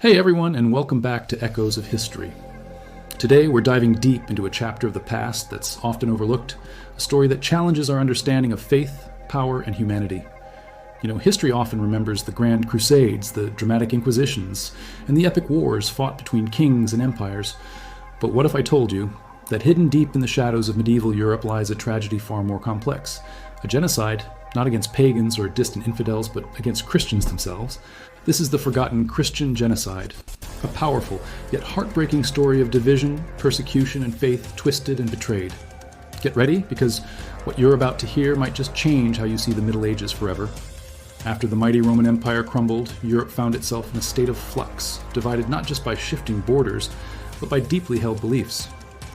Hey everyone, and welcome back to Echoes of History. Today we're diving deep into a chapter of the past that's often overlooked, a story that challenges our understanding of faith, power, and humanity. You know, history often remembers the Grand Crusades, the dramatic Inquisitions, and the epic wars fought between kings and empires. But what if I told you that hidden deep in the shadows of medieval Europe lies a tragedy far more complex? A genocide, not against pagans or distant infidels, but against Christians themselves. This is the forgotten Christian genocide, a powerful yet heartbreaking story of division, persecution, and faith twisted and betrayed. Get ready, because what you're about to hear might just change how you see the Middle Ages forever. After the mighty Roman Empire crumbled, Europe found itself in a state of flux, divided not just by shifting borders, but by deeply held beliefs.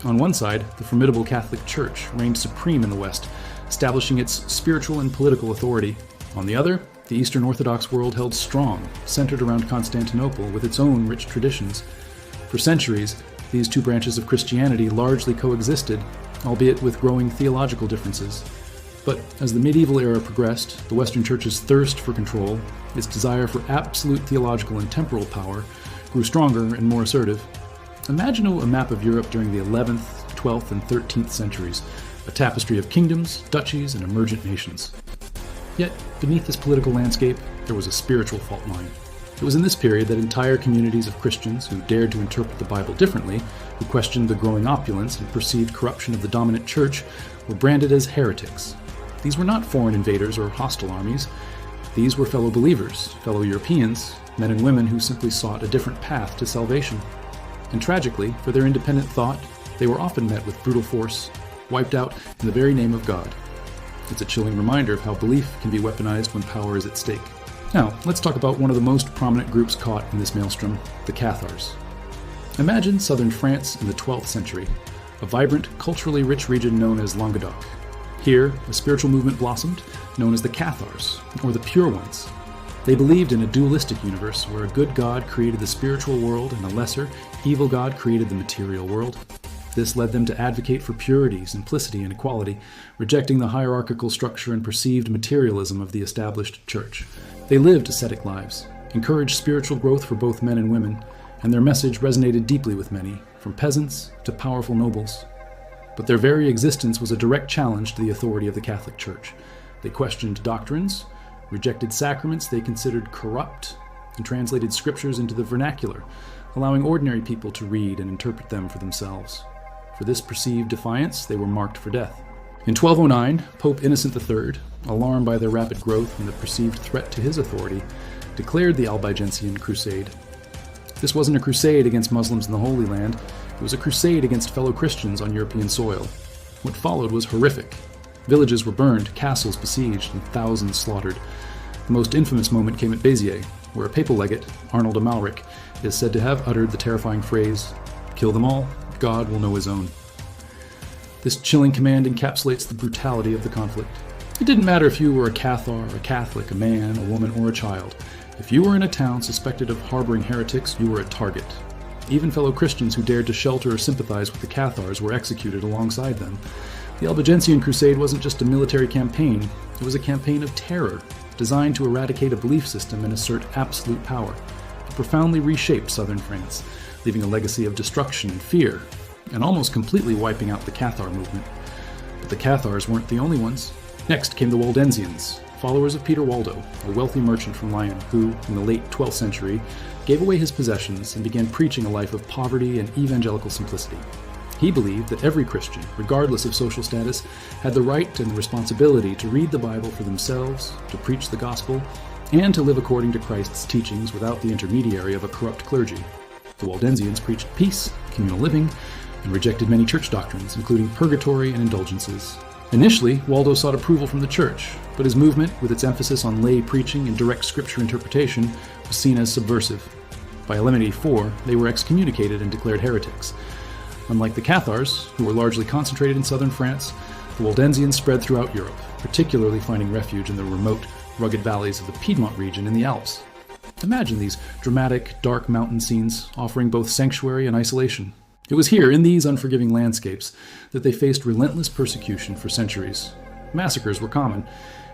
On one side, the formidable Catholic Church reigned supreme in the West, establishing its spiritual and political authority. On the other, the Eastern Orthodox world held strong, centered around Constantinople with its own rich traditions. For centuries, these two branches of Christianity largely coexisted, albeit with growing theological differences. But as the medieval era progressed, the Western Church's thirst for control, its desire for absolute theological and temporal power, grew stronger and more assertive. Imagine a map of Europe during the 11th, 12th, and 13th centuries, a tapestry of kingdoms, duchies, and emergent nations. Yet, beneath this political landscape, there was a spiritual fault line. It was in this period that entire communities of Christians who dared to interpret the Bible differently, who questioned the growing opulence and perceived corruption of the dominant church, were branded as heretics. These were not foreign invaders or hostile armies. These were fellow believers, fellow Europeans, men and women who simply sought a different path to salvation. And tragically, for their independent thought, they were often met with brutal force, wiped out in the very name of God. It's a chilling reminder of how belief can be weaponized when power is at stake. Now, let's talk about one of the most prominent groups caught in this maelstrom, the Cathars. Imagine southern France in the 12th century, a vibrant, culturally rich region known as Languedoc. Here, a spiritual movement blossomed, known as the Cathars, or the Pure Ones. They believed in a dualistic universe where a good God created the spiritual world and a lesser, evil God created the material world. This led them to advocate for purity, simplicity, and equality, rejecting the hierarchical structure and perceived materialism of the established church. They lived ascetic lives, encouraged spiritual growth for both men and women, and their message resonated deeply with many, from peasants to powerful nobles. But their very existence was a direct challenge to the authority of the Catholic Church. They questioned doctrines, rejected sacraments they considered corrupt, and translated scriptures into the vernacular, allowing ordinary people to read and interpret them for themselves. For this perceived defiance, they were marked for death. In 1209, Pope Innocent III, alarmed by their rapid growth and the perceived threat to his authority, declared the Waldensian Crusade. This wasn't a crusade against Muslims in the Holy Land, it was a crusade against fellow Christians on European soil. What followed was horrific. Villages were burned, castles besieged, and thousands slaughtered. The most infamous moment came at Béziers, where a papal legate, Arnold Amalric, is said to have uttered the terrifying phrase, "Kill them all, God will know his own." This chilling command encapsulates the brutality of the conflict. It didn't matter if you were a Cathar, a Catholic, a man, a woman, or a child. If you were in a town suspected of harboring heretics, you were a target. Even fellow Christians who dared to shelter or sympathize with the Cathars were executed alongside them. The Waldensian Crusade wasn't just a military campaign, it was a campaign of terror, designed to eradicate a belief system and assert absolute power. It profoundly reshaped southern France, leaving a legacy of destruction and fear, and almost completely wiping out the Cathar movement. But the Cathars weren't the only ones. Next came the Waldensians, followers of Peter Waldo, a wealthy merchant from Lyon who, in the late 12th century, gave away his possessions and began preaching a life of poverty and evangelical simplicity. He believed that every Christian, regardless of social status, had the right and the responsibility to read the Bible for themselves, to preach the gospel, and to live according to Christ's teachings without the intermediary of a corrupt clergy. The Waldensians preached peace, communal living, and rejected many church doctrines, including purgatory and indulgences. Initially, Waldo sought approval from the church, but his movement, with its emphasis on lay preaching and direct scripture interpretation, was seen as subversive. By 1184, they were excommunicated and declared heretics. Unlike the Cathars, who were largely concentrated in southern France, the Waldensians spread throughout Europe, particularly finding refuge in the remote, rugged valleys of the Piedmont region in the Alps. Imagine these dramatic, dark mountain scenes offering both sanctuary and isolation. It was here, in these unforgiving landscapes, that they faced relentless persecution for centuries. Massacres were common.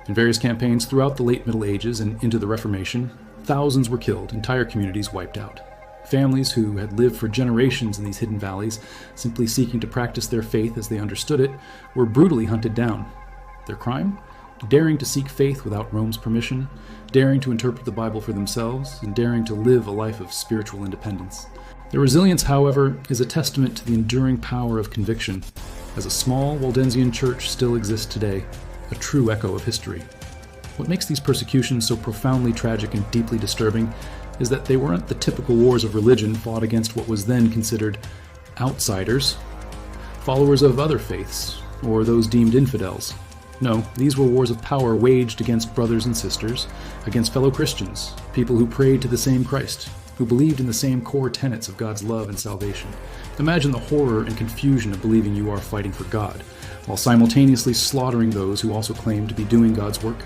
In various campaigns throughout the late Middle Ages and into the Reformation, thousands were killed, entire communities wiped out. Families who had lived for generations in these hidden valleys, simply seeking to practice their faith as they understood it, were brutally hunted down. Their crime? Daring to seek faith without Rome's permission, daring to interpret the Bible for themselves, and daring to live a life of spiritual independence. Their resilience, however, is a testament to the enduring power of conviction, as a small Waldensian church still exists today, a true echo of history. What makes these persecutions so profoundly tragic and deeply disturbing is that they weren't the typical wars of religion fought against what was then considered outsiders, followers of other faiths, or those deemed infidels. No, these were wars of power waged against brothers and sisters, against fellow Christians, people who prayed to the same Christ, who believed in the same core tenets of God's love and salvation. Imagine the horror and confusion of believing you are fighting for God, while simultaneously slaughtering those who also claim to be doing God's work.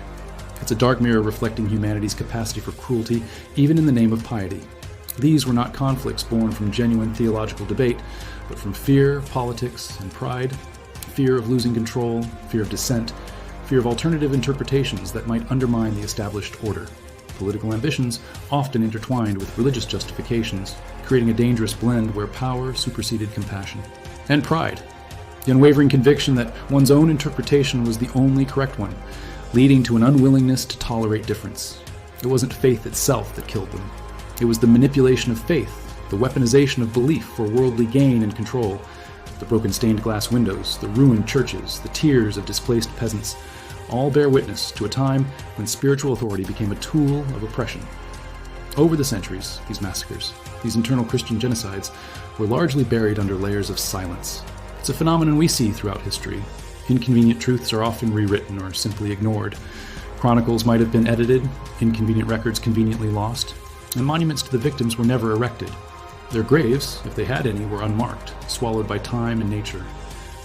It's a dark mirror reflecting humanity's capacity for cruelty, even in the name of piety. These were not conflicts born from genuine theological debate, but from fear, politics, and pride, fear of losing control, fear of dissent, fear of alternative interpretations that might undermine the established order. Political ambitions often intertwined with religious justifications, creating a dangerous blend where power superseded compassion. And pride, the unwavering conviction that one's own interpretation was the only correct one, leading to an unwillingness to tolerate difference. It wasn't faith itself that killed them. It was the manipulation of faith, the weaponization of belief for worldly gain and control, the broken stained glass windows, the ruined churches, the tears of displaced peasants, all bear witness to a time when spiritual authority became a tool of oppression. Over the centuries, these massacres, these internal Christian genocides, were largely buried under layers of silence. It's a phenomenon we see throughout history. Inconvenient truths are often rewritten or simply ignored. Chronicles might have been edited, inconvenient records conveniently lost, and monuments to the victims were never erected. Their graves, if they had any, were unmarked, swallowed by time and nature.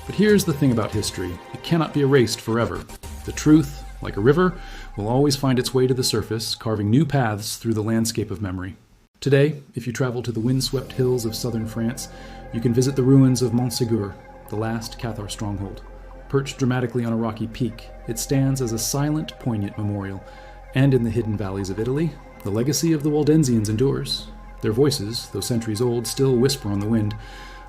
But here's the thing about history. It cannot be erased forever. The truth, like a river, will always find its way to the surface, carving new paths through the landscape of memory. Today, if you travel to the windswept hills of southern France, you can visit the ruins of Montségur, the last Cathar stronghold. Perched dramatically on a rocky peak, it stands as a silent, poignant memorial. And in the hidden valleys of Italy, the legacy of the Waldensians endures. Their voices, though centuries old, still whisper on the wind,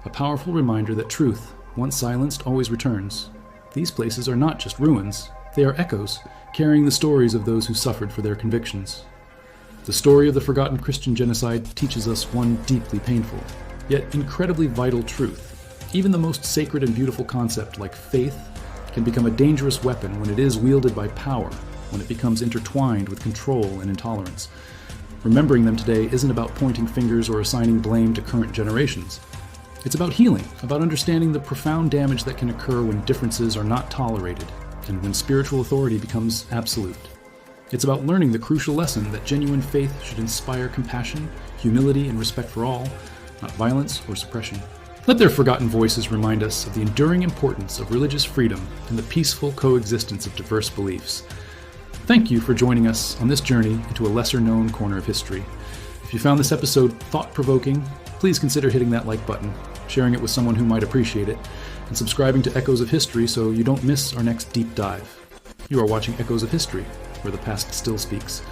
a powerful reminder that truth, once silenced, always returns. These places are not just ruins, they are echoes, carrying the stories of those who suffered for their convictions. The story of the forgotten Christian genocide teaches us one deeply painful, yet incredibly vital truth. Even the most sacred and beautiful concept, like faith, can become a dangerous weapon when it is wielded by power, when it becomes intertwined with control and intolerance. Remembering them today isn't about pointing fingers or assigning blame to current generations. It's about healing, about understanding the profound damage that can occur when differences are not tolerated, and when spiritual authority becomes absolute. It's about learning the crucial lesson that genuine faith should inspire compassion, humility, and respect for all, not violence or suppression. Let their forgotten voices remind us of the enduring importance of religious freedom and the peaceful coexistence of diverse beliefs. Thank you for joining us on this journey into a lesser-known corner of history. If you found this episode thought-provoking, please consider hitting that like button, sharing it with someone who might appreciate it, and subscribing to Echoes of History so you don't miss our next deep dive. You are watching Echoes of History, where the past still speaks.